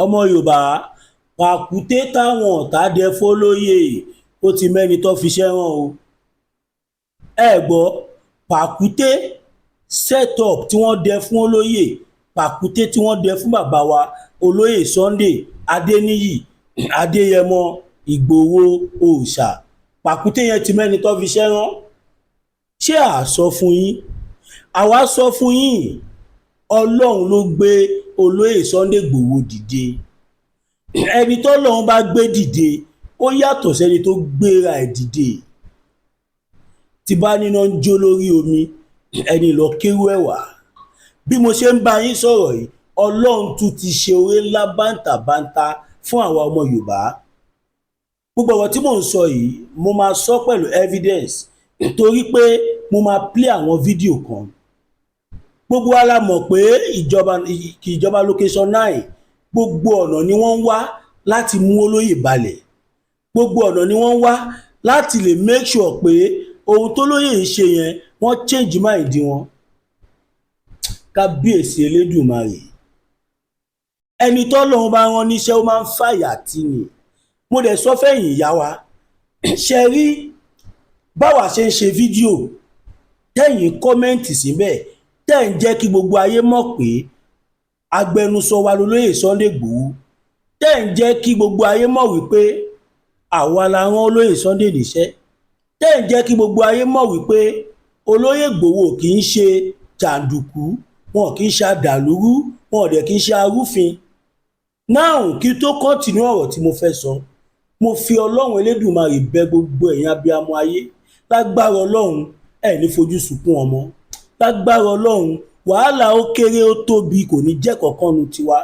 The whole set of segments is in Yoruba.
ọmọ Yorùbá pàkúté táwọn ọ̀tá dẹ fólóyè ó ti mẹ́ni tó fi ṣẹ́ràn o. ẹ gbọ́ pàkúté setup tí wọ́n dẹ fún olóyè, pàkúté tí wọ́n dẹ fún bàbá wa olóyè Sunday Adéníyì Adéyẹmọ Ìgbòho Òòṣà, pàkúté yẹn ti mẹ́ni tó fi ṣẹ́ràn. ṣé à sọ fún yín? àwa sọ fún yín. Ọlọ́run ló gbé olóyè Sunday Ìgbòho dìde. ẹni tọ́lọ́run bá gbé dìde ó yàtọ̀ sẹ́ni tó gbéra ẹ̀ dìde. tí bá níná ń jó lórí omi ẹni lọ kéwú ẹ̀ wá. bí mo ṣe ń bá yín sọ̀rọ̀ yìí Ọlọ́run tún ti ṣe oore ńlá bántabanta fún àwa ọmọ Yorùbá. gbogbo ọ̀rọ̀ tí mò ń sọ yìí mo máa sọ pẹ̀lú evidence torí pé mo máa play àwọn fídíò kan. gbogbo wa la mọ̀ pé ìjọba location 9 gbogbo ọ̀nà ni wọ́n ń wá láti mú olóyè balẹ̀. gbogbo ọ̀nà ni wọ́n ń wá láti lè make sure pé ohun tó lóyè ń ṣe yẹn wọ́n change mind wọn. kábíyèsí Elédùmarè. ẹni tọ́lọ́run bá rán níṣẹ́ ó máa ń fàyà tì ní. mo dẹ̀ sọ fẹ́yìn ìyá wa ṣe rí báwa ṣe ń ṣe fídíò tẹ̀yìn kọ́mẹ́ǹtì síbẹ̀ tẹ́ ń jẹ́ kí gbogbo ayé mọ̀ pé agbẹnusọ wa lolóyè Sunday Igboho, tẹ́ ń jẹ́ kí gbogbo ayé mọ̀ wípé àwa la rán olóyè Sunday níṣẹ́, tẹ́ ń jẹ́ kí gbogbo ayé mọ̀ wípé olóyè Igboho kì í ṣe jàǹdùkú, wọn kì í ṣe àdàlúrú, wọn dẹ̀ kì í ṣe arúfin. náà kí tó kọ́ntínú ọ̀rọ̀ tí mo fẹ́ sọ, mo fi Ọlọ́run Elédùmarè bẹ̀ gbogbo ẹ̀yin abiyamọ ayé, lágbára Ọlọ́run ẹ̀ ní fojú sunkún ọmọ, lágbára Ọlọ́run wàhálà ó kéré ó tóbi kò ní jẹ́ kọ̀ọ̀kan tiwa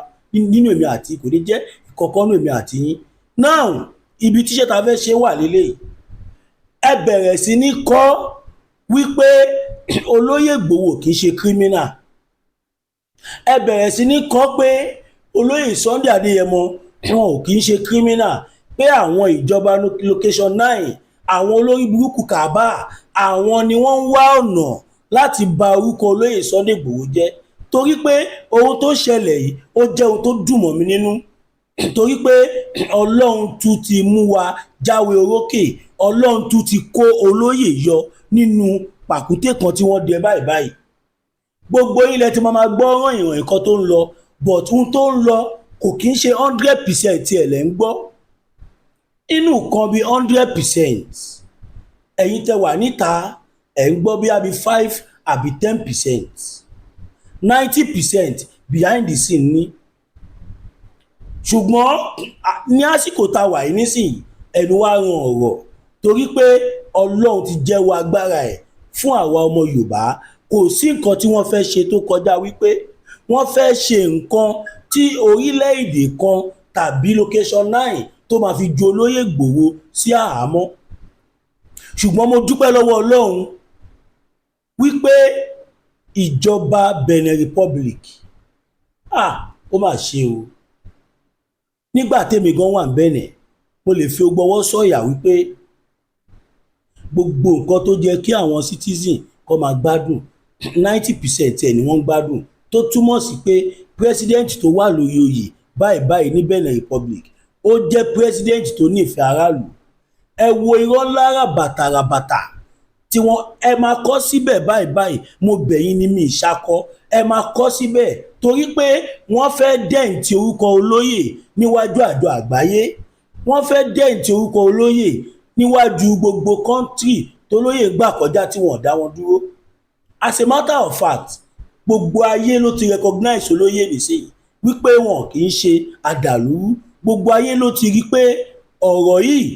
nínú èmi àti kò ní jẹ́ kọ̀ọ̀kan èmi àti yín. náà ibi tíṣẹ́ ta fẹ́ ṣe wà lélẹ̀, ẹ bẹ̀rẹ̀ sí ní kọ́ wípé olóyè Igboho kì í ṣe kírímínà. ẹ bẹ̀rẹ̀ sí ní kọ́ pé olóyè Sunday Adéyẹmọ wọn ò kì í ṣe kírímínà, pé àwọn ìjọba location 9 àwọn olórí burúkú kàbá àwọn ni wọ́n ń wá ọ̀nà láti ba orúkọ olóyè Sunday Igboho jẹ́. torí pé ohun tó ṣẹlẹ̀ yìí ó jẹ́ ohun tó dùn mọ́ mi nínú, torí pé Ọlọ́run tún ti mú wa jáwé orókè, Ọlọ́run tún ti kó olóyè yọ nínú pàkúté kan tí wọ́n dẹ báyìí. gbogbo ilẹ̀ tí máa gbọ́ ràn ìràn nǹkan tó ń lọ, but ohun tó ń lọ kò kí ń ṣe 100% tí ẹ̀ lẹ́ ń gbọ́. inú kan bíi 100% ẹ̀yin tẹ́ wà níta ẹ̀ ń gbọ́ bí àbí 5 àbí 10%, 90% behind the scene ni. ṣùgbọ́n ní àsìkò tá a wà yìí nísìnyí ẹnu wa ran ọ̀rọ̀, torí pé Ọlọ́run ti jẹ́wọ́ agbára ẹ̀ fún àwa ọmọ Yorùbá. kò sí nǹkan tí wọ́n fẹ́ ṣe tó kọjá wípé wọ́n fẹ́ ṣe nǹkan tí orílẹ̀-èdè kan tàbí location 9 tó máa fi ju olóyè Igboho sí àhámọ́. ṣùgbọ́n mo dúpẹ́ lọ́wọ́ Ọlọ́run wípé ìjọba Benin Republic ó mà ṣe o. nígbà tèmi gan wà Benin mo lè fi gbọ́wọ́ sọ̀yà wípé gbogbo nǹkan tó jẹ́ kí àwọn citizen kó máa gbádùn 90% ẹ̀ ni wọ́n ń gbádùn, tó túmọ̀ sí pé president tó wà lórí oyè báyìí ní Benin Republic ó jẹ́ president tó nífẹ̀ẹ́ aráàlú. ẹ wo irọ́ lára bàtàràbàtà tí wọ́n ẹ máa kọ́ síbẹ̀ báyìí mo bẹ̀yìn ní mi ìṣakọ́ ẹ máa kọ́ síbẹ̀, torí pé wọ́n fẹ́ dẹ̀ǹtì orúkọ olóyè níwájú àjọ àgbáyé, wọ́n fẹ́ dẹ̀ǹtì orúkọ olóyè níwájú gbogbo kọ́ńtírì tólóyè gbà kọjá tí wọ́n dá wọn dúró. as a matter of fact gbogbo ayé ló ti recognize olóyè nísìnyí wípé wọn kì í ṣe àdàlúrú. gbogbo ayé ló ti rí pé ọ̀rọ̀ yìí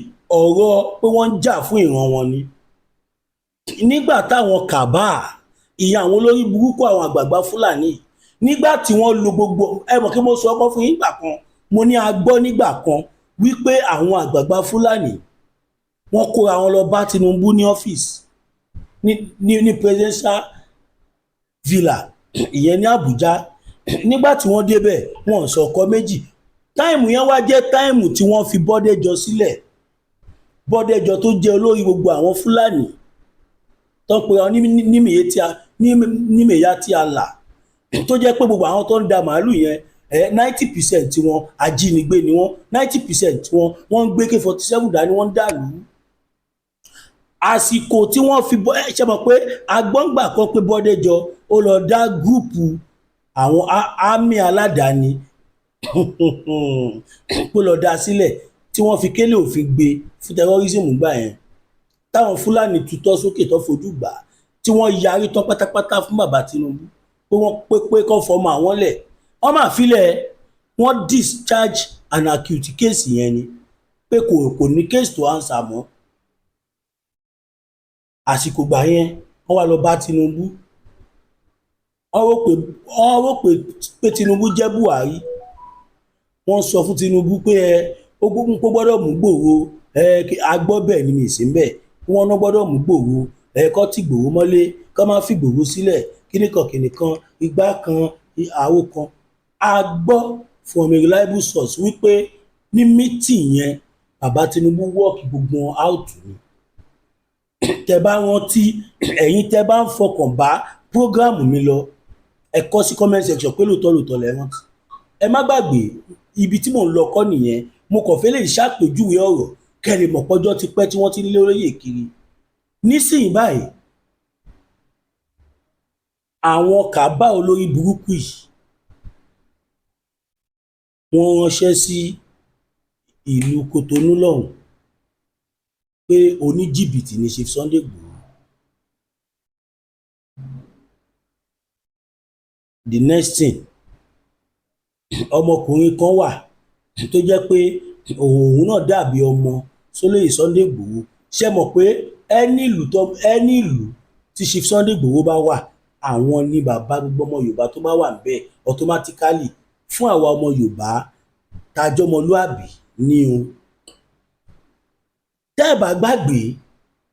ọ̀rọ̀ pé wọ́n ń jà fún ìran wọn ni. nígbà táwọn kàbá ìyá àwọn olórí burúkú àwọn àgbààgbà Fúlàní nígbà tí wọ́n lo gbogbo ẹmọ̀ kí mo sọ ọkọ fún yín gbà kan, mo ní a gbọ́ nígbà kan wípé àwọn àgbààgbà Fúlàní wọ́n kóra wọn lọ bá Tinubu ní ọ́fíìsì ní presidential villa ìyẹn ní Àbújá. nígbà tí wọ́n débẹ̀ wọ́n sọ ọkọ méjì. táìmù yẹn wá jẹ́ táìmù tí wọ́n fi Bọ́dẹ́jọ sílẹ̀, Bọ́dẹ́jọ tó jẹ́ olórí gbogbo àwọn Fúlàní tó ń pe wọn nímìyá tí a là, tó jẹ́ pé gbogbo àwọn tó ń da màálù yẹn 90% tí wọ́n ajínigbé ni wọ́n, 90% tí wọ́n ń gbé K-47 dání, wọ́n ń dàlú. Àsìkò tí wọ́n fi ṣe mọ̀ pé agbọ́ngbà kan pé Bọ́déjọ ó lọ dá gúrùpù àwọn ámì aládàáni pé lọ dá sílẹ̀ tí wọ́n fi kélé òfin gbé fún terrorism gbà yẹn, táwọn Fúlàní tutọ́ sókè tó fojú gbà á, tí wọ́n yarí tán pátápátá fún bàbá Tinubu pé wọ́n pé kọ́ fọmọ àwọn lẹ̀, wọ́n máa filẹ̀, wọ́n discharge an acute case yẹn ni pé kò ní case to answer mọ́. Àsìkò gbà yẹn wọ́n wá lọ bá Tinubu, wọ́n rò pé Tinubu jẹ́ Buhari, wọ́n sọ fún Tinubu pé ó gbọ́dọ̀ mú Ìgbòho, agbọ́ bẹ́ẹ̀ ni mi sí bẹ́ẹ̀, wọ́n náà gbọ́dọ̀ mú Ìgbòho, kọ́ tí Ìgbòho mọ́lé, kọ́ máa fi Ìgbòho sílẹ̀, kíníkan igbá kan àwo kan. A gbọ́ from a reliable source wípé ní meeting yẹn bàbá Tinubu work gbogbo wọn out ni. Tẹ bá rántí, ẹ̀yin tẹ bá ń fọkàn bá program mi lọ, ẹ kọ sí comment section pé lóòótọ́ lẹ rántí. Ẹ má gbàgbé ibi tí mò ń lọ kọ́ nìyẹn, mo kàn fẹ́ lè ṣàpèjúwe ọ̀rọ̀ kẹ́lẹ̀ mọ̀ pọ́jọ́ ti pẹ́ tí wọ́n ti ń lé olóyè kiri. Nísìnyí báyìí àwọn kàbá olórí burúkú yìí wọ́n ránṣẹ́ sí ìlú Kòtónú lọ́hùn pé oníjìbìtì ni Chief Sunday Igboho. The next thing, ọmọkùnrin kan wà tó jẹ́ pé òun náà dàbí ọmọ sólóyè Sunday Igboho. Ṣé mọ̀ pé ẹni ìlú tí Chief Sunday Igboho bá wà, àwọn ni bàbá gbogbo ọmọ Yorùbá tó bá wà níbẹ̀ automatically. Fún àwa ọmọ Yorùbá tajọmọlúàbí ní o. Tẹ́ ẹ bá gbàgbé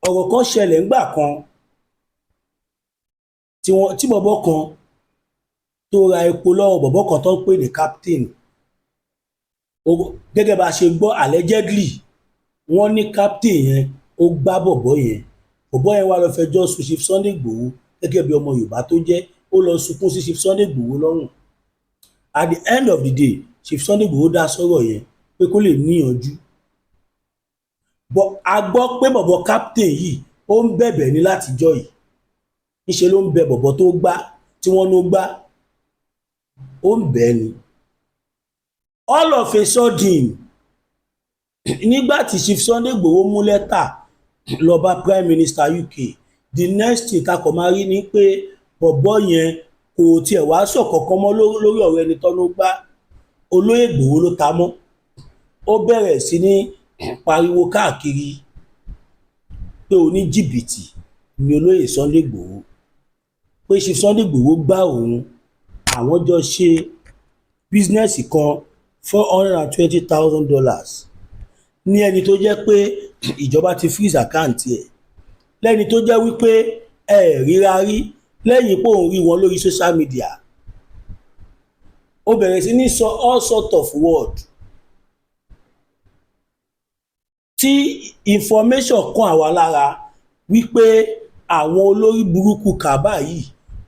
ọ̀rọ̀ kan ṣẹlẹ̀ ńgbà kan tí bọ̀bọ̀ kan tó ra epo lọ́wọ́ bọ̀bọ̀ kan tó ń pè ní captain. Gẹ́gẹ́ bá a ṣe gbọ́ allegedly wọ́n ní captain yẹn ó gbá bọ̀bọ̀ yẹn wá lọ fẹjọ́ sùn Chief Sunday Igboho gẹ́gẹ́ bí ọmọ Yorùbá tó jẹ́, ó lọ sunkún sí Chief Sunday Igboho lọ́rùn. At the end of the day Chief Sunday Igboho dá sọ̀rọ̀ yẹn pé kó lè níyànjú. A gbọ́ pé bọ̀bọ̀ captain yìí ó ń bẹ̀bẹ̀ ní látijọ́ yìí, níṣe ló ń bẹ bọ̀bọ̀ tó gbá tí wọ́n ló gbá, ó ń bẹ̀ ni. All of a sudden nígbà tí Chief Sunday Igboho mú lẹ́tà lọ bá Prime Minister UK, the next thing ta kọ̀ máa rí ni pé bọ̀bọ̀ yẹn kò tiẹ̀ wá sọ kankan mọ́ lórí ọ̀rọ̀ ẹni tán ló gbá, olóyè Igboho ló ta mọ́. Ó bẹ̀rẹ̀ sí ní pariwo káàkiri pé oníjìbìtì ni olóyè Sunday Igboho, pé Chief Sunday Igboho gbá òun, àwọn jọ ṣe bísínẹ́sì kan $420,000 ní ẹni tó jẹ́ pé ìjọba ti freeze àkáǹtì ẹ̀, lẹ́ni tó jẹ́ wípé ríra rí lẹ́yìn pé òun rí wọn lórí social media. Ó bẹ̀rẹ̀ sí ní sọ all sort of word tí information kan àwa lára wípé àwọn olórí burúkú kàbá yìí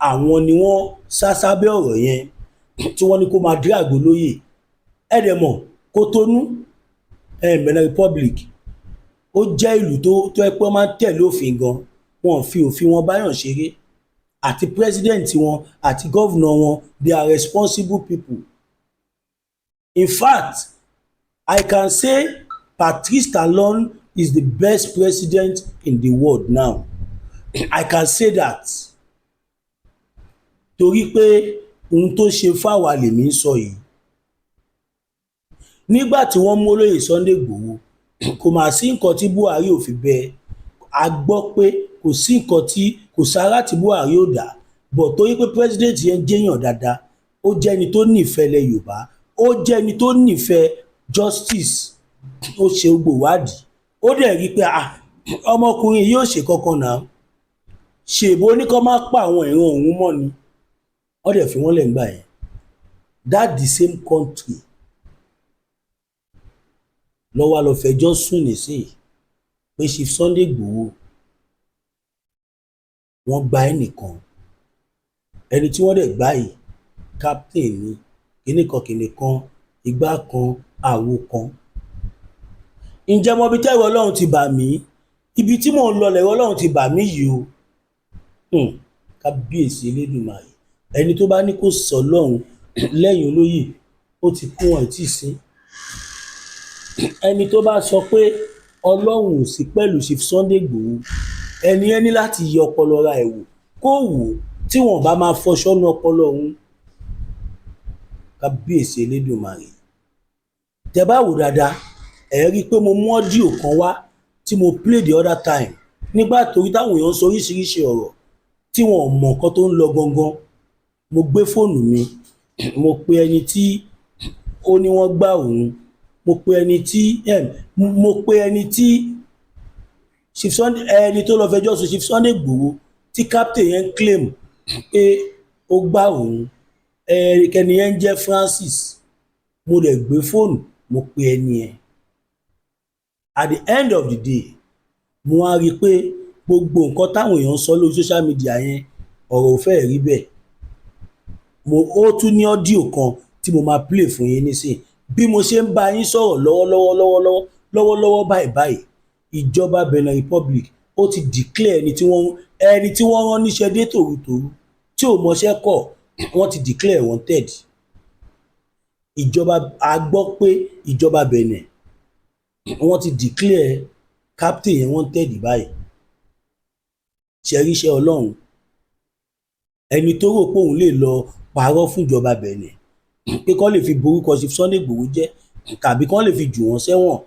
àwọn ni wọ́n sásábẹ́ ọ̀rọ̀ yẹn tí wọ́n ní kó máa dírágò lóyè. Ẹ̀dẹ̀mọ̀ Kòtónú Benin Republic ó jẹ́ ìlú tó ẹ pé wọ́n máa ń tẹ̀lé òfin gan, wọn fi òfin wọn báyàn ṣeré, àti president wọn àti governor wọn, they are responsible people. In fact, I can say Patrice Talon is the best president in the world now. I can say that. Torí pé ohun tó ṣe fáwa lèmi ń sọ yìí. Nígbà tí wọ́n mú olóyè Sunday Igboho, kò mà sí nǹkan tí Buhari ò fi bẹ́ẹ̀. A gbọ́ pé kò sí nǹkan tí kò sára tí Buhari ò dá, bọ̀ torí pé president yẹn jẹ́yàn dáadáa, ó jẹ́ ẹni tó nífẹ̀ẹ́ ilẹ̀ Yorùbá, ó jẹ́ ẹni tó nífẹ̀ẹ́ justice, ó ṣe gbogbo ìwádìí, ó dẹ̀ rí pé ọmọkùnrin yóò ṣe kankan náà, ṣèbó ní kó má pa àwọn ìran òun mọ́ ni, wọ́n dẹ̀ fi wọ́n lẹ̀ ńgbà yẹn. That the same country lọ́wọ́ lọ fẹjọ́ sùn nísìnyí pé Chief Sunday Igboho wọ́n gba ẹnìkan, ẹni tí wọ́n dẹ̀ gbá yìí captain ni, kíní kan igbá kan àwo kan. Ǹjẹ́ mo bí tẹ́rù Ọlọ́run ti bà mí? Ibi tí mò ń lọ lẹ̀rù Ọlọ́run ti bà mí yìí o. Kábíyèsí Elédùmarè. Ẹni tó bá ní kò sí Ọlọ́run lẹ́yìn olóyè ó ti kú, wọn ì tíì sin. Ẹni tó bá sọ pé Ọlọ́run ò sí pẹ̀lú Chief Sunday Igboho, ẹni yẹn ní láti yẹ ọpọlọ ra ẹ̀ wò kó wò ó tí wọn bá máa fọṣọ nu ọpọlọ òun. Kábíyèsí Elédùmarè. Tẹ́ bá wò dáadáa ẹ rí i pé mo mú ọ́díò kan wá tí mo play the other time nígbà torí táwọn èèyàn sọ oríṣiríṣi ọ̀rọ̀ tí wọn ò mọ nǹkan tó ń lọ gangan. Mo gbé fóònù mi, mo pe ẹni tí ó ní wọ́n gbá òun, mo pe ẹni tí Chief Sunday ẹni tó lọ fẹjọ́ sùn Chief Sunday Igboho tí captain yẹn ń claim pé ó gbá òun, ẹni yẹn ń jẹ́ Francis. Mo dẹ̀ gbé fóònù mo pe ẹni yẹn. At the end of the day mo wá rí i pé gbogbo nǹkan táwọn èèyàn ń sọ lórí social media yẹn ọ̀rọ̀ ò fẹ́ẹ̀ rí bẹ́ẹ̀. Ó tún ní ọ́díò kan tí mo máa play fún yín nísìnyí. Bí mo ṣe ń bá yín sọ̀rọ̀ lọ́wọ́lọ́wọ́ báyìí ìjọba Benin Republic ó ti declare ẹni tí wọ́n rán níṣẹ́ dé tòrutòru tí ò mọṣẹ́ kọ̀, wọ́n ti declare wanted. A gbọ́ pé ìjọba Benin wọ́n ti declare captain yẹn wanted báyìí. Ṣẹ̀ríṣẹ́ Ọlọ́run. Ẹni tó rò pé òun lè lọ parọ́ fún ìjọba Benin pé kán lè fi borúkọ Chief Sunday Igboho jẹ́ tàbí kán lè fi jù wọ́n sẹ́wọ̀n,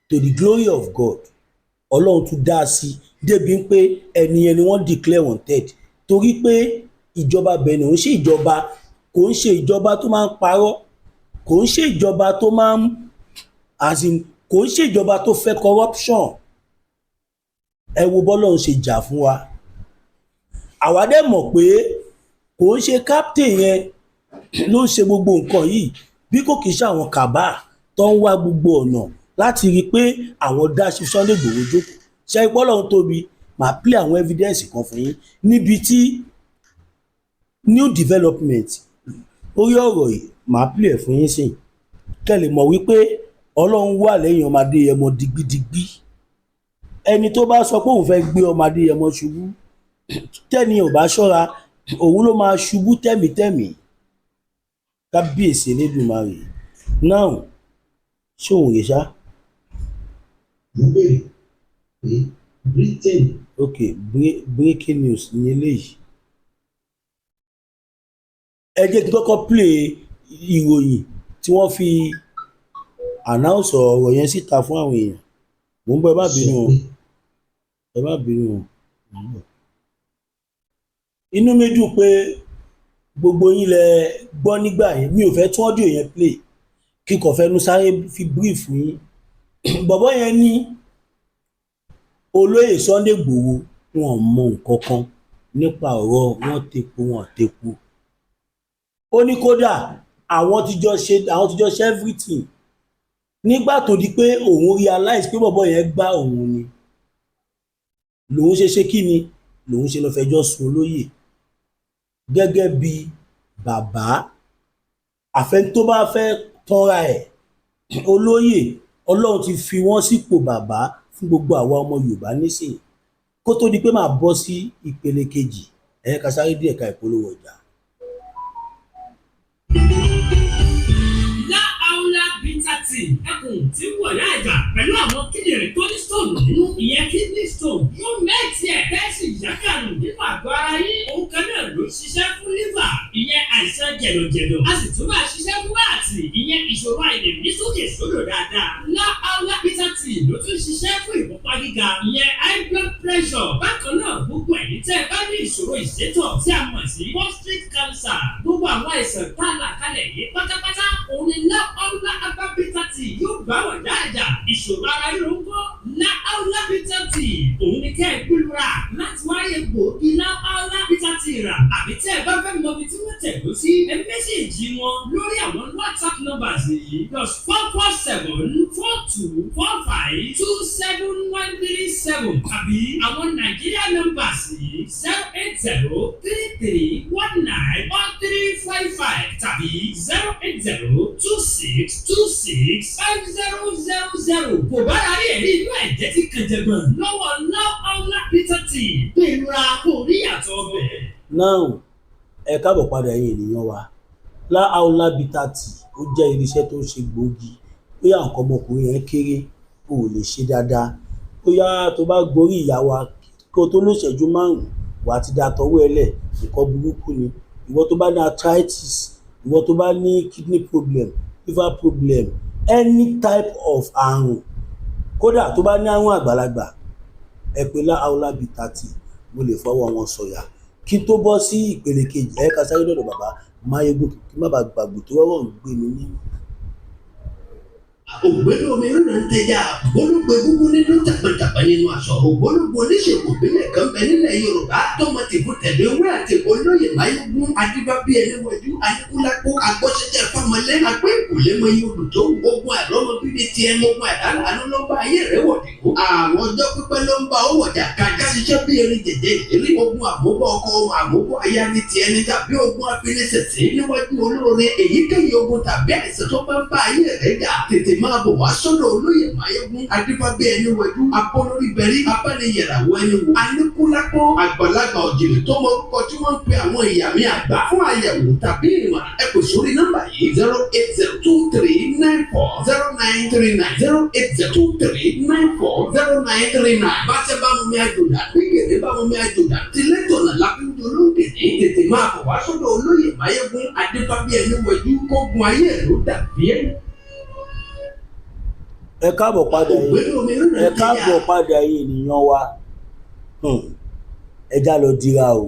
to the glory of God Ọlọ́run tún dá sí débi pé ẹni yẹn ni wọ́n declare wanted torí pé ìjọba Benin kò ń ṣe ìjọba tó máa ń parọ́, kò ń ṣe ìjọba tó máa ń kò ń ṣe ìjọba tó fẹ́ corruption. Ẹ wo bọ́lọ́run ṣe jà fún wa. Àwa dẹ̀ mọ̀ pé kò ń ṣe captain yẹn ló ń ṣe gbogbo nǹkan yìí bí kò kì í ṣe àwọn kàbá tó ń wá gbogbo ọ̀nà láti rí i pé àwọn dá Chief Sunday Igboho jókòó. Ṣé ipò Ọlọ́run tóbi? Màá play àwọn evidence kan fún yín níbi tí new development orí ọ̀rọ̀ yìí màá play ẹ̀ fún yín sìn kẹ́ lè mọ̀ wípé Ọlọ́run wà lẹ́yìn ọmọ Adéyẹmọ digbidigbi. Ẹni tó bá sọ pé òun fẹ́ gbé ọmọ Adéyẹmọ ṣubú tẹ́ni ò bá ṣọ́ra òun ló máa ṣubú tẹ̀mítẹ̀mí. Kábíyèsí Elédùmarè. Now ṣé òun rè ṣá? Mo béèrè pé Britain. Ok, breaking news ní eléyìí. Ẹ jẹ́ kí n kọ́kọ́ play ìròyìn tí wọ́n fi announce ọ̀rọ̀ yẹn síta fún àwọn èèyàn. Mo ń bọ̀, ẹ má bínú o. Inú mi dùn pé gbogbo yín lẹ gbọ́ nígbà yẹn. Mi ò fẹ́ tún ọ́díò yẹn play kí n kàn fẹnu sáré fi brief yín. Bọ̀bọ́ yẹn ní olóyè Sunday Igboho wọn mọ nǹkan kan nípa ọ̀rọ̀ wọn tepo wọn tepo. Ó ní kódà àwọn ti jọ ṣe everything. Nígbà tó di pé òun realize pé bọ̀bọ́ yẹn gbá òun ni lòun ṣe kí ni lòun ṣe lọ fẹjọ́ sùn olóyè gẹ́gẹ́ bí bàbá. Àfẹn tó bá fẹ́ tọ́ra ẹ̀ olóyè Ọlọ́run ti fi wọ́n sípò bàbá fún gbogbo àwa ọmọ Yorùbá nísìnyí. Kó tó di pé màá bọ́ sí ìpele kejì ká sáré díẹ̀ ká ìpolówó ọjà. Ẹkùn tí wọ̀ yá ẹ̀jà pẹ̀lú àwọn kíndìnrín tó ní stone nínú ìyẹn kidney stone yóò mẹ́ẹ̀tì ẹ̀ tẹ́sí ìyákàrùn nínú àgọ́ ara yín. Òun kan náà ló ṣiṣẹ́ fún liver ìyẹn àìsàn jẹ̀dọ̀jẹ̀dọ̀. A sì tún bá ṣiṣẹ́ fún àti ìyẹn ìṣòro àìlèmí sókè sódò dáadáa. Láàlá bitter tea ló tún ṣiṣẹ́ fún ìfúnpá gíga ìyẹn high blood pressure. Bákan náà gbogbo ẹ̀yin tẹ́ ẹ bá ní ìṣòro ìsétọ̀ tí a mọ̀ sí prostate cancer. Gbogbo àwọn àìsàn tá a là kalẹ̀ yìí pátápátá òun ni láàlá bitter tea yóò gbà wọ̀ dáadáa. Ìṣòro ara yóò ń kọ́ láàlá Aula Bitter Tea òun ni kẹ́ ẹ gbúlura láti wáyé gbòógì lá Aula Bitter Tea rà àbí tẹ́ ẹ bá fẹ́ mọ ibi tí wọ́n tẹ̀dó sí ẹ mẹ́sẹ̀jì wọn lórí àwọn WhatsApp numbers yìí +447-4245-27137 tàbí àwọn Nàìjíríà numbers yìí 08033191355 tàbí 08026265000 kò bá rárí ẹ̀rí inú ẹ̀jẹ̀ tí kẹjẹgbọ̀n lọ́wọ́ Aula Bitter Tea gbèrúra kò rí yàtọ̀ ọbẹ̀. now ẹ káàbọ̀ padà ẹ̀yin ènìyàn wa Aula Bitter Tea ó jẹ́ irinṣẹ́ tó ń ṣe gbòógì bóyá nǹkan ọmọkùnrin yẹn kéré o ò lè ṣe dáadáa bóyá tó bá gorí ìyá wa kó tó lóṣẹ́jú márùn-ún wà á ti da tọwọ́ ẹlẹ̀ nǹkan burúkú ni ìwọ tó bá ní arthritis ìwọ tó bá ní kidney problem liver problem any type of àrùn kódà tó bá ní àrùn àgbàlagbà ẹ pè Aula Bitter Tea mo lè fọwọ́ wọn sọ̀yà kí n tó bọ́ sí ìpele kejì ẹ̀ka sáré lọ́dọ̀ bàbá Máyégún kí má bàa gbàgbọ́ tó rọrùn gbé mi ní. ògbólógbò omi rúnà ń tẹja ògbólógbò egúngún nínú tàpẹ̀tàpẹ̀ nínú aṣọ ògbólógbò oníṣègùn ìbílẹ̀ kan bẹ nílẹ̀ Yorùbá tọmọ tìbú tẹ̀lé ewé àti olóyè Máyégún adébábí ẹniwọ̀jú aníkúlápó agbọ́sẹ̀jẹ̀ fọmọlẹ́ agbẹ́ ìkùlé mọyì olùtó ogun àlọ́mọbíbi tiẹ̀ mọ́gun àdánù ló bá ayé rẹ̀ wọ̀dì kú àwọn ọjọ́ pípẹ́ ló ń bá ó wọ̀jà kájà ṣiṣẹ́ bí erin jẹjẹ ìrírí ogun àmúbọ̀ ọkọ àmúbọ̀ aya ní tiẹ̀ ní tàbí ogun afinisẹ̀sẹ̀ níwájú olóore èyíkéyìí ogun tàbí àìsàn tó bá ń bá ayé rẹ̀ jà tètè máa bọ̀ wá sọ́dọ̀ olóyè Máyégún adébábí ẹniwọ̀jú abọ́lórí bẹ̀rí abániyẹ̀ràwọ̀ ẹniwò aníkúlápó àgbàlagbà òjìlè tó mọ orúkọ tí wọ́n ń pe àwọn ìyá mi àgbà fún àyẹ̀wò tàbí ìmọ̀ràn ẹ pè sórí nọ́mbà yìí 08023940939 bá tẹ́ bá mú mi àjòdà gbígbèrè bá mú mi àjòdà tìlẹ́tọ̀nà lápẹ́jọ lóde ní tètè máa bọ̀ wá sọ́dọ̀ olóyè Máyégún adébábí ẹniwọ̀jú kógun ayé ló dàbí ẹ̀. ẹ káàbọ̀ padà ẹ̀yin ènìyàn wa ẹja lọ dira o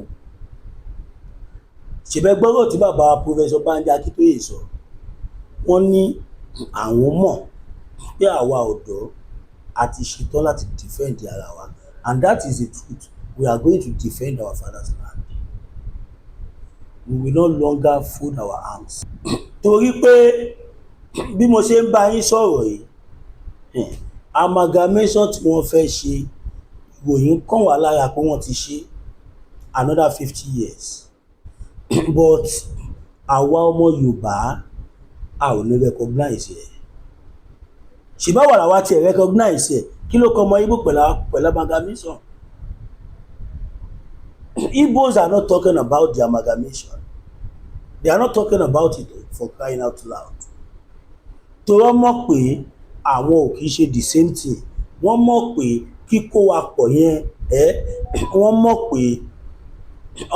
ṣèbẹ́ gbọ́rọ̀ tí bàbá Professor Banji Akíntóyè sọ wọ́n ní àwọn mọ̀ pé àwa ọ̀dọ́ àti ṣetán láti defend ara wa and that is the truth we are going to defend our father's land we will no longer fold our arms torí pé bí mo ṣe ń bá yín sọ̀rọ̀ yìí amalgamation tí wọ́n fẹ́ ṣe ìròyìn kàn wá lára pé wọ́n ti ṣe another 50 years but àwa ọmọ Yorùbá a ò ní recognize ẹ̀ ṣùgbọ́n wàrà wa ti recognize ẹ̀ kí ló kọ ọmọ Igbo pẹ̀lú amalgamation. Igbos are not talking about the amalgamation, they are not talking about it for crying out loud. Torọ́ mọ̀ pé àwọn ò kìí ṣe the same thing wọ́n mọ̀ pé kíkó wa pọ̀ yẹn wọ́n mọ̀ pé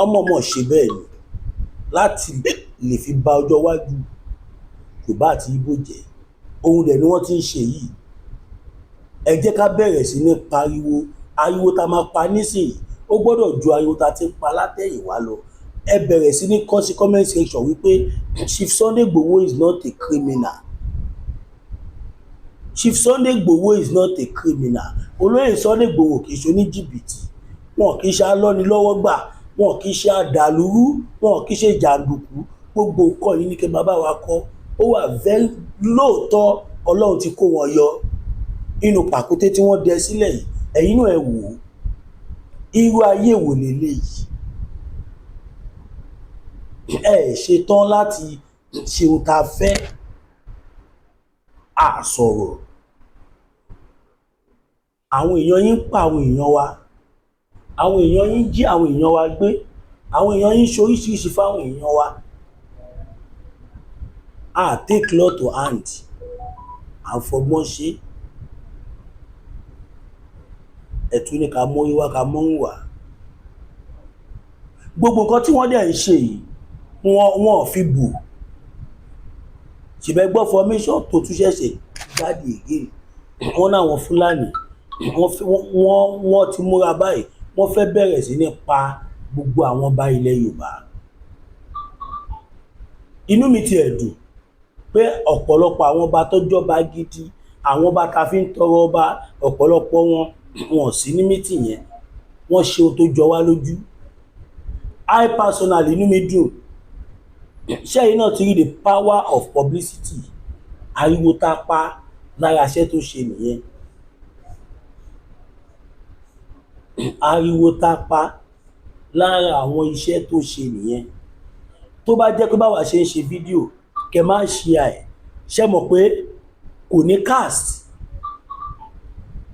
ọmọ ṣe bẹ́ẹ̀ ni láti lè fi bà ọjọ́ iwájú Yorùbá àti Ìgbò jẹ́ ohun dẹ̀ ni wọ́n ti ń ṣe yìí. Ẹ jẹ́ ká bẹ̀rẹ̀ sí ní pariwo ariwo tá máa pa nísìnyí ó gbọ́dọ̀ ju ariwo tá ti ń pa látẹ̀yìnwá lọ. Ẹ bẹ̀rẹ̀ sí ní kọ sí comment section wípé Chief Sunday Igboho is not a criminal. Chief Sunday Igboho is not a criminal. Olóyè Sunday Igboho kì í ṣe oníjìbìtì, wọn kì í ṣe alọ́nilọ́wọ́gbà, wọn kì í ṣe àdàlúrú, wọn kì í ṣe jàǹdùkú. Gbogbo nǹkan yìí ní kí bàbá wa kọ́ ó wà very lóòótọ́ Ọlọ́run ti kó wọn yọ inú pàkúté tí wọ́n dẹ sílẹ̀ yìí. Ẹ̀yin náà ẹ wò ó irú ayé wò lélẹ́yìí. Ẹ ṣetán láti ṣe ohun tá a fẹ́ àsọ̀rọ̀. Àwọn èèyàn yín pa àwọn èèyàn wa, àwọn èèyàn yín jí àwọn èèyàn wa gbé, àwọn èèyàn yín ṣe oríṣiríṣi fáwọn èèyàn wa. Take law to hand à ń fọgbọ́n ṣe. Ẹ̀tún ní ká mórí wá ká mọ́rùn wá. Gbogbo nǹkan tí wọ́n dẹ̀ ń ṣe yìí wọ́n ò fi bù. Ṣèbẹ́ gbọ́ formation tó tún ṣẹ̀ṣẹ̀ jáde again. Wọ́n náwọn Fúlàní wọ́n ti múra báyìí wọ́n fẹ́ bẹ̀rẹ̀ sí ní pa gbogbo àwọn ọba ilẹ̀ Yorùbá. Inú mi ti ẹ̀ dùn pé ọ̀pọ̀lọpọ̀ àwọn ọba tó jọba gidi, àwọn ọba ta fi ń tọrọ ọba, ọ̀pọ̀lọpọ̀ wọn wọn ò sí ní mítìn yẹn, wọ́n ṣe ohun tó jọ wá lójú. I personally inú mi dùn. Ṣẹ́yìn náà ti rí the power of publicity. Ariwo tá a pa lára iṣẹ́ tó ṣe nìyẹn. Ariwo tá a pa lára àwọn iṣẹ́ tó ṣe nìyẹn. Tó bá jẹ́ pé báwa ṣe ń ṣe fídíò kẹ má share ẹ̀, ṣé mọ̀ pé kò ní cast.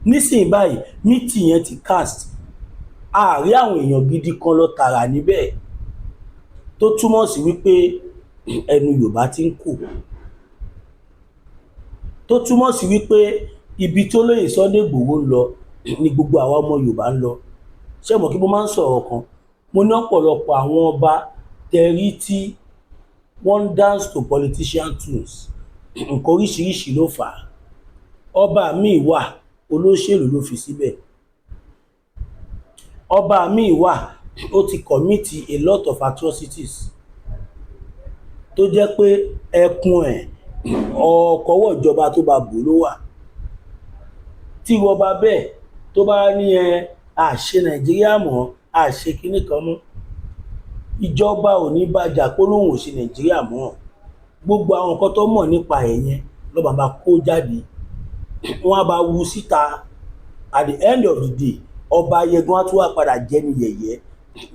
Nísìnyí báyìí meeting yẹn ti cast, a rí àwọn èèyàn gidi kan lọ tààrà níbẹ̀, tó túmọ̀ sí wípé ẹnu Yorùbá ti ń kò, tó túmọ̀ sí wípé ibi tí olóyè Sunday Igboho ń lọ ni gbogbo àwa ọmọ Yorùbá ń lọ. Ṣé mọ̀ kí mo máa ń sọ̀rọ̀ kan, mo ní ọ̀pọ̀lọpọ̀ àwọn ọba tẹrí tí wọ́n ń dance to politician tunes, nǹkan oríṣiríṣi ló fà á. Ọba míì wà olóṣèlú ló fi síbẹ̀, ọba míì wà ó ti commit a lot of atrocities tó jẹ́ pé ẹkùn ẹ̀ ọkọ̀wọ́ ìjọba tó bá bò ló wà. Tí wọ́n bá bẹ́ẹ̀ tó bá ní àṣẹ Nàìjíríà mọ́, àṣẹ kinní kan mọ́, ìjọba ò ní bàjà pé lóun ò ṣe Nàìjíríà mọ́. Gbogbo àwọn nǹkan tó mọ̀ nípa ẹ̀ yẹn ló bá kó jáde, wọ́n á bá wu síta. At the end of the day ọba yẹgan á tún wá padà jẹ́ ní yẹ̀yẹ́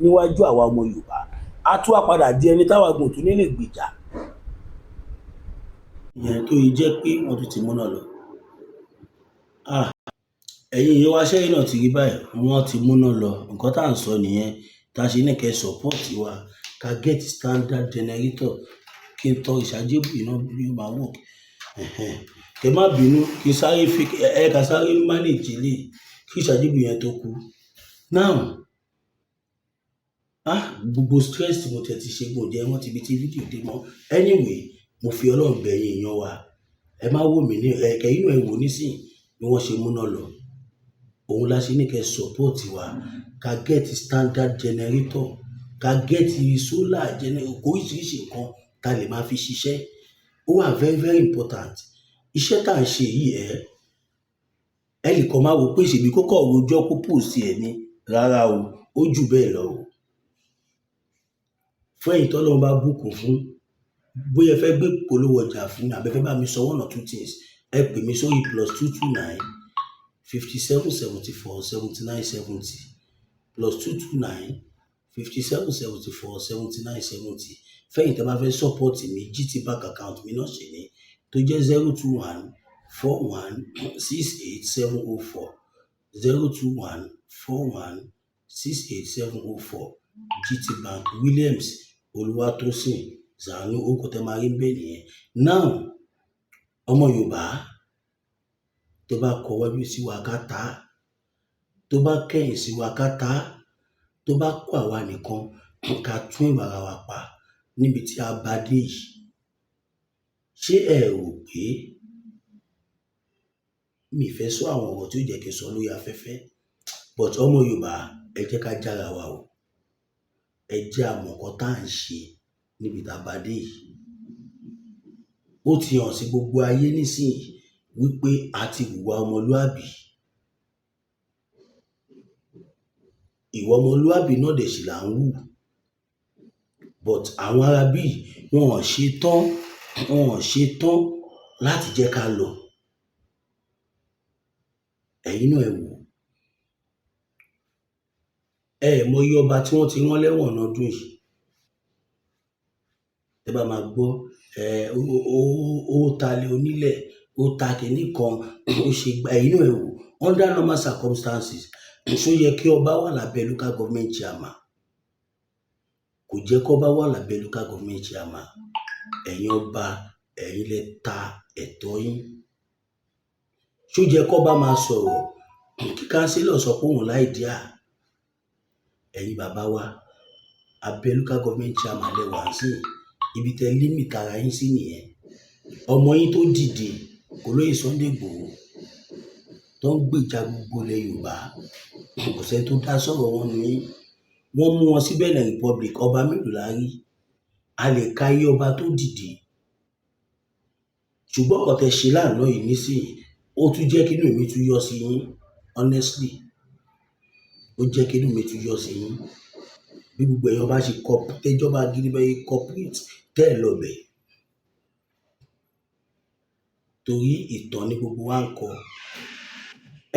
níwájú àwa ọmọ Yorùbá, á tún wá padà di ẹni táwa gùn tún nílé gbèjà. Ìyẹn tó yẹ jẹ́ pé wọ́n tún ti múná lọ. Ẹ̀yin yẹn wá ṣẹ́yìn náà ti rí báyìí, wọ́n ti múná lọ. Nǹkan tá à ń sọ nìyẹn, tá a ṣe ní kẹ́ support wa, ká get standard generator kí n tọ́ ìṣàjẹ́bù iná bí ó máa work. Kẹ má bínú kí sáré fi ká sáré manage lé kí ìṣàjẹ́bù yẹn tó kú. Now, gbogbo stress tí mo tẹ̀ ti ṣe gbòjẹ́ wọ́n ti bi tí fídíò dé mọ́. Anyway, mo fi Ọlọ́run bẹ̀ yín èèyàn wa, ẹ má wò mí ní ẹ̀kẹ́ inú ẹ̀ wò nísìnyí bí wọ́n ṣe múná lọ. Òun la ṣe ní kẹ́ support wa, ká get standard generator, ká get solar generator, oríṣiríṣi nǹkan tá lè máa fi ṣiṣẹ́. Ó wà very very important. Iṣẹ́ tá à ń ṣe yìí ẹ lè kàn máa wò pé ṣèbí kókó rojọ́ kó post ẹ̀ ni. Rárá o, ó jù bẹ́ẹ̀ lọ o. Fún ẹ̀yin tọ́lọ́run bá bùkún fún, bóyá ẹ fẹ́ gbé polówó ọjà fún mi àbí ẹ fẹ́ bá mi sọ one or two things, ẹ pè mí sórí +229 57 74 79 70 +229 57 74 79 70. Fẹ́yìn tẹ́ bá fẹ́ support mi, GT bank account mi náà ṣe ní tó jẹ́ 021 41 68 704 021 41 68 704 GT bank Williams Olúwatósìn Zanu orúkọ tẹ́ máa rí bẹ́ẹ̀ nìyẹn. Now, ọmọ Yorùbá tó bá kọ wájú sí wa ká ta, tó bá kẹ̀yìn sí wa ká ta, tó bá kó àwa nìkan ká tún ìwà ara wa pa níbi tí a bá dé yìí. Ṣé ẹ rò pé mi fẹ́ sọ àwọn ọ̀rọ̀ tí ó jẹ́ kí n sọ lórí afẹ́fẹ́, but ọmọ Yorùbá ẹ jẹ́ ká jára wa o, ẹ jẹ́ àmọ̀ nǹkan tá à ń ṣe níbi tá a bá dé yìí. Ó ti hàn sí gbogbo ayé nísìnyí wípé a ti hùwà ọmọlúàbí. Ìwà ọmọlúàbí náà dẹ̀ sì là ń hù, but àwọn arábí wọn ò ṣe tán láti jẹ́ ká lọ. Ẹ̀yin náà ẹ wò, mọyì ọba tí wọ́n ti rán lẹ́wọ̀n lọ́dún yìí. Ẹ bá máa gbọ́ ó talẹ̀ onílẹ̀, ó ta kìíní kan, ó ṣe gba. Ẹ̀yin náà ẹ wò, under normal circumstances ṣó yẹ kí ọba wà lábẹ́ local government chairman? Kò jẹ́ kó ọba wà lábẹ́ local government chairman. Ẹ̀yin ọba, ẹ̀yin lẹ ta ẹ̀tọ́ yín. Ṣó jẹ́ kó ọba máa sọ̀rọ̀ kí kánsílọ̀ sọ pé òun láì díà? Ẹ̀yin bàbá wa, abẹ́ local government chairman lẹ wà sí ibi tẹ limit ara yín sí nìyẹn. Ọmọ yín tó dìde olóyè Sunday Igboho tó ń gbèjà gbogbo ilẹ̀ Yorùbá, kò sẹ́ni tó dá sọ̀rọ̀ wọn nù yín. Wọ́n mú wọn sí Benin Republic, ọba mélòó la rí? A lè ka iye ọba tó dìde. Ṣùgbọ́n ọ̀tẹ̀ ṣe lánàá yìí nísìnyí, ó tún jẹ́ kí inú mi tún yọ sí yín. honestly ó jẹ́ kí inú mi tún yọ sí yín bí gbogbo èèyàn bá ṣe tẹ́jọba gidi bẹ́ẹ̀ corporate tẹ́ ẹ̀ lọ́bẹ̀ torí ìtàn ni gbogbo wa ń kọ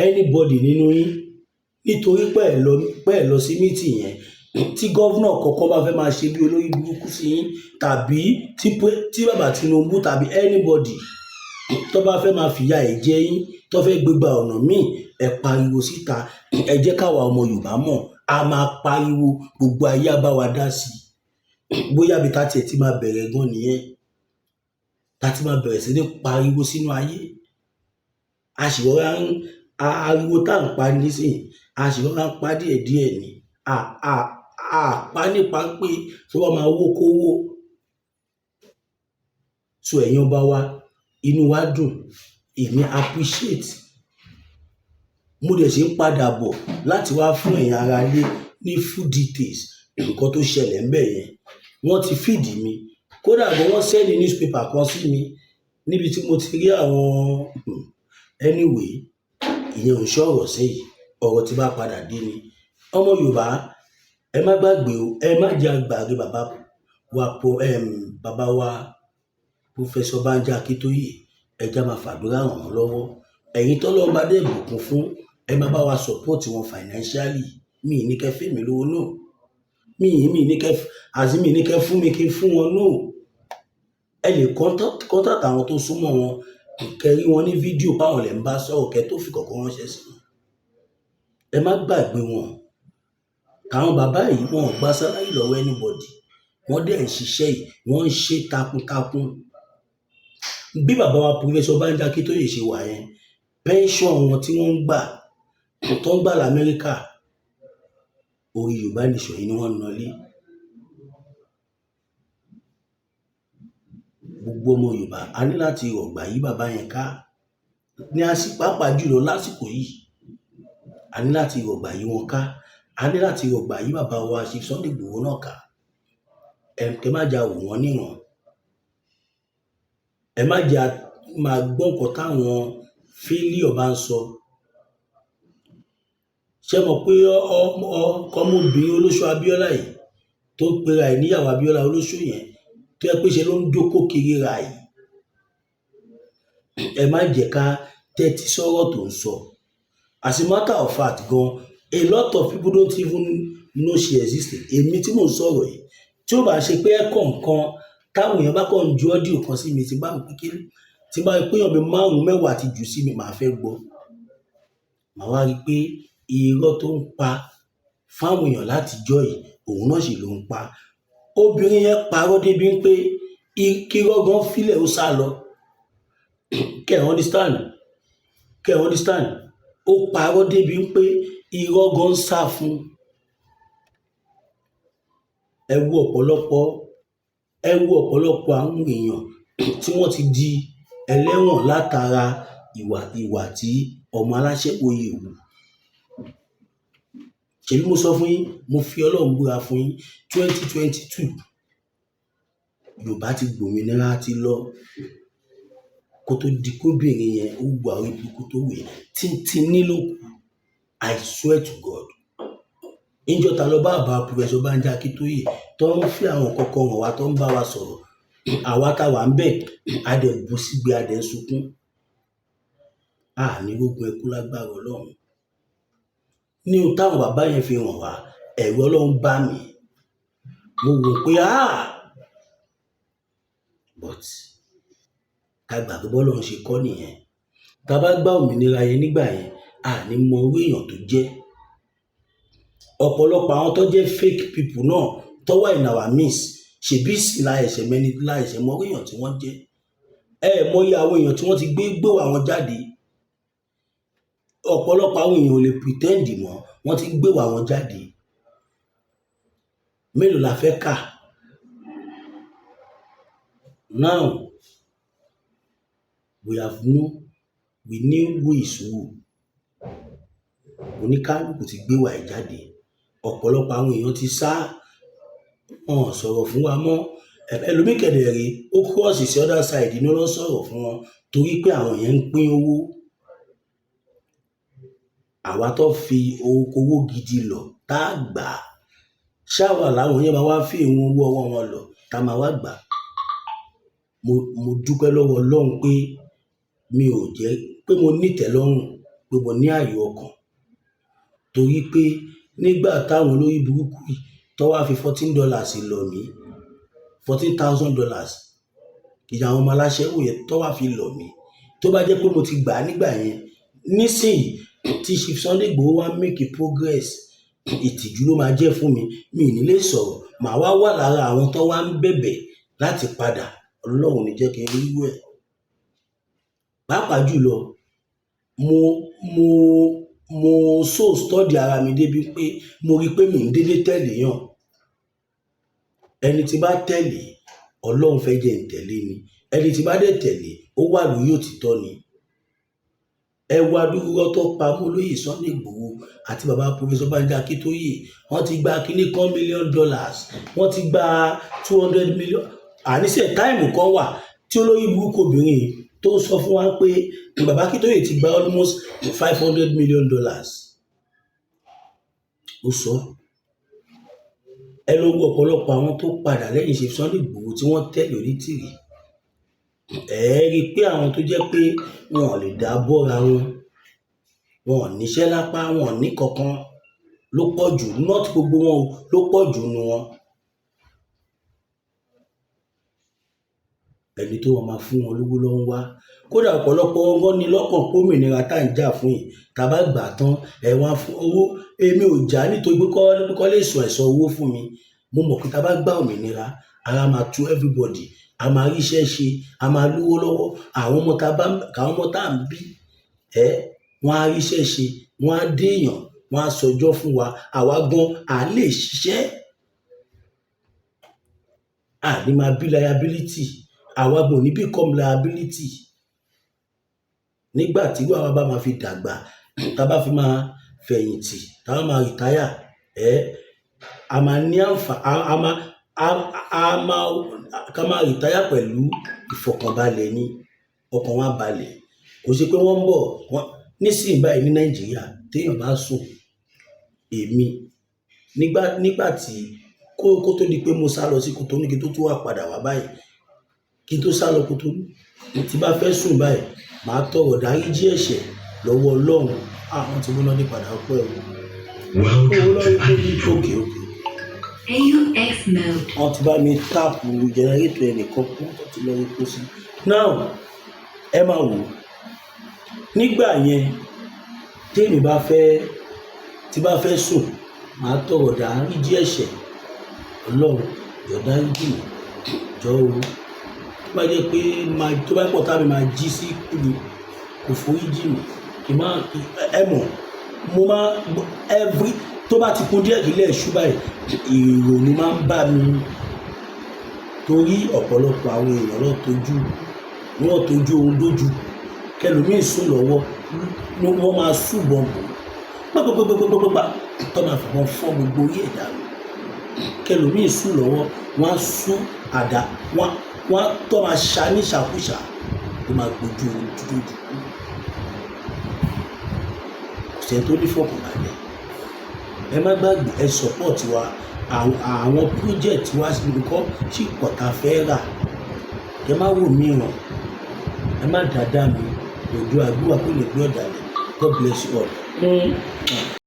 anybody nínú yín nítorí pé ẹ̀ lọ sí meeting yẹn tí gọ́vnà kọ̀ọ̀kan bá fẹ́ máa ṣe bí olórí burúkú sí yín tàbí tí bàbá Tinubu tàbí anybody tó bá fẹ́ máa fìyà ẹ̀ jẹ yín tó fẹ́ gbégbá ọ̀nà míì ẹ pariwo síta ẹ jẹ́ káwa ọmọ Yorùbá mọ̀ a máa pariwo gbogbo ayé á bá wa dá sí i bóyá bí tá tiẹ̀ ti máa bẹ̀rẹ̀ gan nìyẹn tá ti máa bẹ̀rẹ̀ sí ní pariwo sínú ayé a sì rọra ń ariwo tá à ń pa nísìnyí a sì rọra ń pa díẹ̀díẹ̀ ni pa nípa pé tí wọ́n máa wó kówó so ẹ̀yin ọba wa inú wa dùn èmi appreciate mo dẹ̀ ṣe ń padà bọ̀ láti wá fún ẹ̀yin ará ilé ní full details nǹkan tó ṣẹlẹ̀ ńbẹ̀ yẹn wọ́n ti fìdí mi kódà gan wọ́n sẹ́ni newspaper kan sí mi níbi tí mo ti rí àwọn anyway ìyẹn ò ń ṣọ̀rọ̀ sẹ́yìn ọ̀rọ̀ tí bá padà dé ni ọmọ Yorùbá ẹ má gbàgbé o ẹ má jẹ́ àgbàgbé bàbá wa Professor Banji Akintoye ẹja máa fàdúrà ràn wọ́n lọ́wọ́ ẹ̀yin tọ́lọ́run bá dẹ̀ bùkún fún ẹ má bá wa support wọn financially mi ní kẹ́ fẹ́ mi lówó náà mi ní kẹ́ fún mi kí n fún wọn náà ẹ lè contact àwọn tó súnmọ́ wọn kẹrí wọn ní fídíò báwọn lè ń bá sọ̀rọ̀ kẹ́ tó fi kọ̀ọ̀kan ránṣẹ́ sí wọn ẹ má gbàgbé wọn àwọn bàbá yìí wọn ò gba sálárì lọ́wọ́ anybody wọ́n dẹ̀ ń ṣiṣẹ́ yìí wọ́n ń ṣe takuntakun bí bàbá wa Professor Banji Akintoye ṣe wà yẹn pension wọn tí wọ́n ń gbà tó ń gbà l'Amẹ́ríkà orí Yorùbá nation yìí ni wọ́n ń nọlé gbogbo ọmọ Yorùbá a ní láti rọ̀gbà yí bàbá yẹn ká ní pàápàá jùlọ lásìkò yìí a ní láti rọ̀gbà yí wọn ká a ní láti rọ̀gbà yí bàbá wa Chief Sunday Igboho náà ká ẹ má jà wò wọ́n níran ẹ má jà máa gbọ́ nǹkan táwọn failure bá ń sọ ṣé mọ̀ pé ọmọbìnrin Olóṣó Abíọ́lá yìí tó pera ẹ̀ níyàwó Abíọ́lá Olóṣó yẹn tó yẹ pé ṣe ló ń jókòó kiri ra yìí ẹ má jẹ́ ká tẹ́tí sọ́rọ̀ tó ń sọ as a matter of fact gan a lot of people don't even know she existed èmi tí mò ń sọ̀rọ̀ yìí tí ó bá ṣe pé ẹ̀kọ́ nǹkan táwọn èèyàn bá kàn ń ju ọ́díò kan sí mi tí bá pé èèyàn bí 5-10 ti jù sí mi màá fẹ́ gbọ́ màá wá rí i pé irọ́ tó ń pa fáwọn èèyàn láti jọ́ yìí òun náà sì ló ń pa obìnrin yẹn parọ́ débi pé kí rọ́gán fílẹ̀ ó sá lọ kẹ́ ẹ̀ understand ó parọ́ débi pé irọ́ gan sá fún ẹ wo ọ̀pọ̀lọpọ̀ àwọn èèyàn tí wọ́n ti di ẹlẹ́wọ̀n látara ìwà tí ọmọ aláṣẹ oyè wù ṣèbí mo sọ fún yín mo fi Ọlọ́run búra fún yín 2022 Yorùbá ti gbòmìnira ti lọ kó tó di kóbìnrin yẹn ó gbà orí burúkú tó wù yẹn tí nílò kù I swear to God ìjọ ta lọ bá Professor Banji Akintoye tó ń fi àwọn kọ̀ọ̀kan hàn wá tó ń bá wa sọ̀rọ̀ àwa táwa ń bẹ̀ adẹ̀ bú sígbé adẹ̀ ń sunkún ní gbogbo ẹkú lágbára Ọlọ́run ní ohun táwọn bàbá yẹn fi hàn wá ẹ̀rù Ọlọ́run bá mi mo wò pé but ká gbàgbé bọ́lọ́run ṣe kọ́ nìyẹn tá a bá gbá òmìnira yẹn nígbà yẹn ní mọ orí èèyàn tó jẹ́ ọ̀pọ̀lọpọ̀ àwọn tó jẹ́ fake people náà tó wà in our midst ṣèbí sí láìṣẹ̀ mọ orí èèyàn tí wọ́n jẹ́ mọyì àwọn èèyàn tí wọ́n ti gbé àwọn jáde ọ̀pọ̀lọpọ̀ àwọn èèyàn ò lè pretend mọ́ wọ́n ti gbé àwọn jáde mélòó la fẹ́ kà now we knew who is who oníkálukú ti gbé wa jáde ọ̀pọ̀lọpọ̀ àwọn èèyàn ti sá wọn sọ̀rọ̀ fún wa mọ́ ẹlòmíkẹ̀dẹ̀ rí ó cross sí other side ní ló sọ̀rọ̀ fún wọn torí pé àwọn yẹn ń pín owó àwa tó fi owó gidi lọ tá a gbà á ṣáwà láwọn yẹn máa wá fi ìwọ̀n owó ọwọ́ wọn lọ tá a máa wá gbà á. mo dúpẹ́ lọ́wọ́ Ọlọ́run pé mi ò jẹ́ pé mo nítẹ̀lọ́rùn pé mo ní ààyò ọkàn torí pé nígbà táwọn olórí burúkú yìí tó wá fi $14 lọ mí $14,000 ìyá àwọn ọmọ aláṣẹ́wò yẹn tó wá fi lọ mí tó bá jẹ́ pé mo ti gbà á nígbà yẹn nísìnyí tí Chief Sunday Igboho wá make progress ìtìjú ló máa jẹ́ fún mi mi ì ní lè sọ̀rọ̀ màá wá wà lára àwọn tó wá ń bẹ̀bẹ̀ láti padà Ọlọ́run ní jẹ́ kí n rí irú ẹ̀. Pàápàá jùlọ mo so study ara mi débi pé mo rí pé mi ń dédé tẹ̀lé yàn ẹni tí bá tẹ̀lé Ọlọ́run fẹ́ jẹ́ ń tẹ̀lé ni ẹni tí bá dẹ̀ tẹ̀lé ó wà lórí òtítọ́ ni. Ẹ wá dúró tó pa olóyè Sunday Igboho àti bàbá Professor Banji Akintoye wọ́n ti gba kíní $1 million wọ́n ti gba 200 million. Àníṣe táìmù kan wà tí olóyè burúkú obìnrin tó sọ fún wa pé bàbá Akintoye ti gba almost $500 million. Ó sọ ẹ ló wo ọ̀pọ̀lọpọ̀ àwọn tó padà lẹ́yìn Chief Sunday Igboho tí wọ́n tẹ̀lé onítìrì ẹ rí i pé àwọn tó jẹ́ pé wọn ò lè dá bọ́ra wọn ò níṣẹ́ lápá wọn ò ní kankan ló pọ̀ jù not gbogbo wọn ló pọ̀ jù nu wọn. Ẹni tó wọn máa fún wọn lówó ló ń wá kódà ọ̀pọ̀lọpọ̀ wọn ní lọ́kàn pómìnira tá à ń jà fún yìí tá a bá gbà tán ẹ wá fún owó èmi ò jà nítorí pé kọ́ lè sọ ẹ̀sọ́ owó fún mi mo mọ̀ pé tá a bá gbà òmìnira ara máa tú everybody a máa ríṣẹ́ ṣe a máa lówó lọ́wọ́ àwọn ọmọ tá à ń bí wọ́n á ríṣẹ́ ṣe wọ́n á déèyàn wọ́n á sọjọ́ fún wa àwa gan à lè ṣiṣẹ́ à ní máa bí liability àwa gan ní become liability nígbà tí wàá bá máa fi dàgbà tá a bá fi máa fẹ̀yìntì tá a máa rìtáyà a máa ní àǹfààní ká máa rìtáyà pẹ̀lú ìfọ̀kànbalẹ̀ ní ọkàn wa balẹ̀ kò ṣe pé wọ́n ń bọ̀ nísìnyí báyìí ní Nàìjíríà téèyàn bá sùn èmi nígbà tí kó tó di pé mo sá lọ sí Kòtónú kí tó tún wà padà wá báyìí kí tó sá lọ Kòtónú tí bá fẹ́ sùn báyìí màá tọrọ dáríjì ẹ̀ṣẹ̀ lọ́wọ́ Ọlọ́run àwọn tí wọ́n lọ ní padà ọpẹ́ o. òkè. AUX mode. Wọ́n ti bá mi táàpù jẹnẹrétọ̀ ẹnìkan kú tó ti lọ rí kó sí. Now ẹ máa wò nígbà yẹn tèmi bá fẹ́ sùn màá tọrọ dáríjì ẹ̀ṣẹ̀ Ọlọ́run yóò dáríjì mi jọ o tó bá jẹ́ pé tó bá pọ̀ tábí máa jí sí kúlù kò foríjì mi kì máa ẹ mọ̀ mo máa tó bá ti kún díẹ̀ kílẹ̀ ṣú báyìí ìrònú máa ń bá mi torí ọ̀pọ̀lọpọ̀ àwọn èèyàn wọ́n tójú ohun dójú kẹlòmíì sùn lọ́wọ́ wọ́n máa sùn bọ̀m̀bọ̀ pápápápápápá tó máa fìbọn fọ́ gbogbo orí ẹ̀dá kẹlòmíì sùn lọ́wọ́ wọ́n á sún àdá wọ́n tó máa ṣá ní ṣàkúṣà tó máa gbójú ohun dúdú kò sẹ́ni tó ní fọkànbalẹ̀ ẹ má gbàgbé ẹ support wa àwọn project wa nǹkan tí kọ̀tà fẹ́ rà ẹ má wò mí ràn ẹ má dáadáa mi lòdù àgbúwà kó lè gbé ọ̀dàlẹ̀ God bless you all.